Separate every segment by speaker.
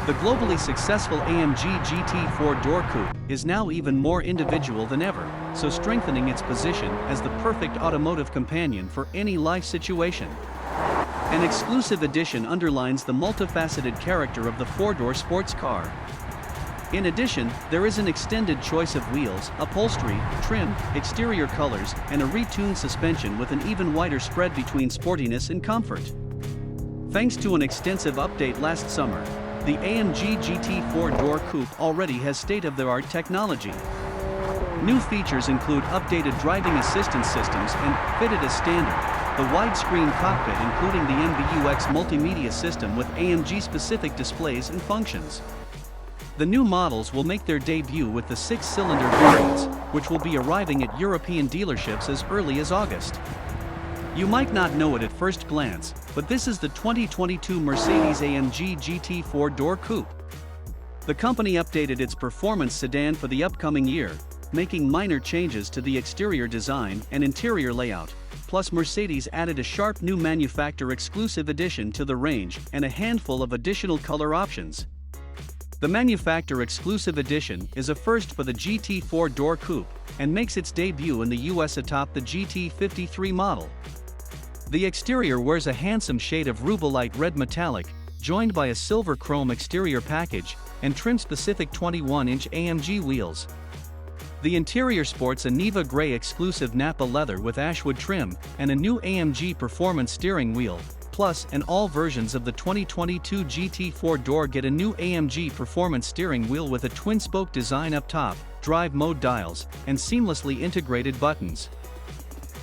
Speaker 1: The globally successful AMG GT four-door coupe is now even more individual than ever, so strengthening its position as the perfect automotive companion for any life situation. An exclusive edition underlines the multifaceted character of the four-door sports car. In addition, there is an extended choice of wheels, upholstery, trim, exterior colors, and a retuned suspension with an even wider spread between sportiness and comfort. Thanks to an extensive update last summer, the AMG GT four-door coupe already has state-of-the-art technology. New features include updated driving assistance systems and, fitted as standard, the widescreen cockpit including the MBUX multimedia system with AMG-specific displays and functions. The new models will make their debut with the 6-cylinder variants, which will be arriving at European dealerships as early as August. You might not know it at first glance, but this is the 2022 Mercedes-AMG GT four-door coupe. The company updated its performance sedan for the upcoming year, making minor changes to the exterior design and interior layout. Plus, Mercedes added a sharp new manufacturer-exclusive addition to the range and a handful of additional color options. The manufacturer-exclusive edition is a first for the GT four-door coupe and makes its debut in the US atop the GT53 model. The exterior wears a handsome shade of rubellite red metallic, joined by a silver chrome exterior package and trim-specific 21-inch AMG wheels. The interior sports a Neva Grey exclusive Napa leather with ashwood trim and a new AMG performance steering wheel. Plus, and all versions of the 2022 GT four-door get a new AMG performance steering wheel with a twin-spoke design up top, drive mode dials, and seamlessly integrated buttons.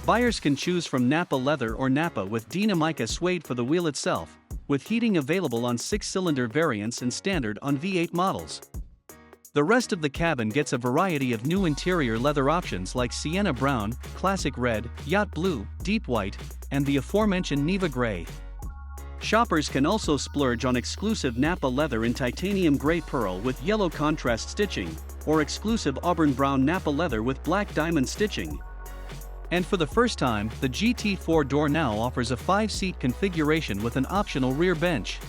Speaker 1: Buyers can choose from Napa leather or Napa with Dinamica suede for the wheel itself, with heating available on 6-cylinder variants and standard on V8 models. The rest of the cabin gets a variety of new interior leather options like sienna brown, classic red, yacht blue, deep white, and the aforementioned Neva Grey. Shoppers can also splurge on exclusive Napa leather in titanium gray pearl with yellow contrast stitching, or exclusive auburn brown Napa leather with black diamond stitching. And for the first time, the GT four-door now offers a 5-seat configuration with an optional rear bench.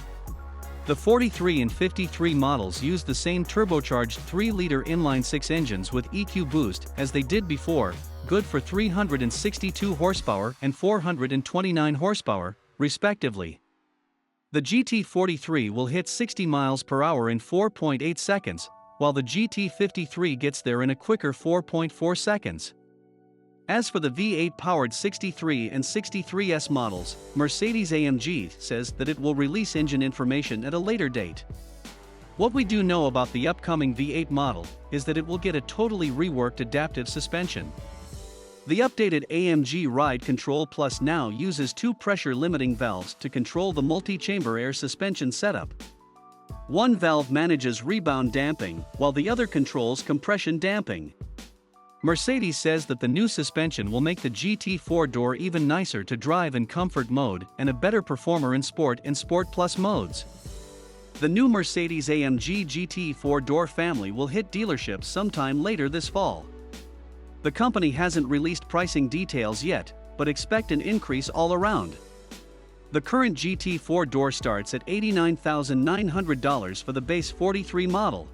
Speaker 1: The 43 and 53 models use the same turbocharged 3-liter inline-6 engines with EQ boost as they did before, good for 362 horsepower and 429 horsepower, respectively. The GT43 will hit 60 miles per hour in 4.8 seconds, while the GT53 gets there in a quicker 4.4 seconds. As for the V8-powered 63 and 63S models, Mercedes-AMG says that it will release engine information at a later date. What we do know about the upcoming V8 model is that it will get a totally reworked adaptive suspension. The updated AMG RIDE CONTROL Plus now uses 2 pressure-limiting valves to control the multi-chamber air suspension setup. One valve manages rebound damping, while the other controls compression damping. Mercedes says that the new suspension will make the GT four-door even nicer to drive in comfort mode and a better performer in Sport and Sport Plus modes. The new Mercedes-AMG GT four-door family will hit dealerships sometime later this fall. The company hasn't released pricing details yet, but expect an increase all around. The current GT four-door starts at $89,900 for the base 43 model.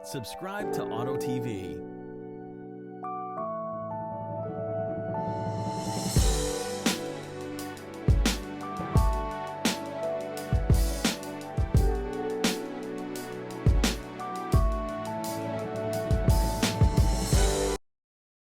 Speaker 2: Subscribe to Auto TV.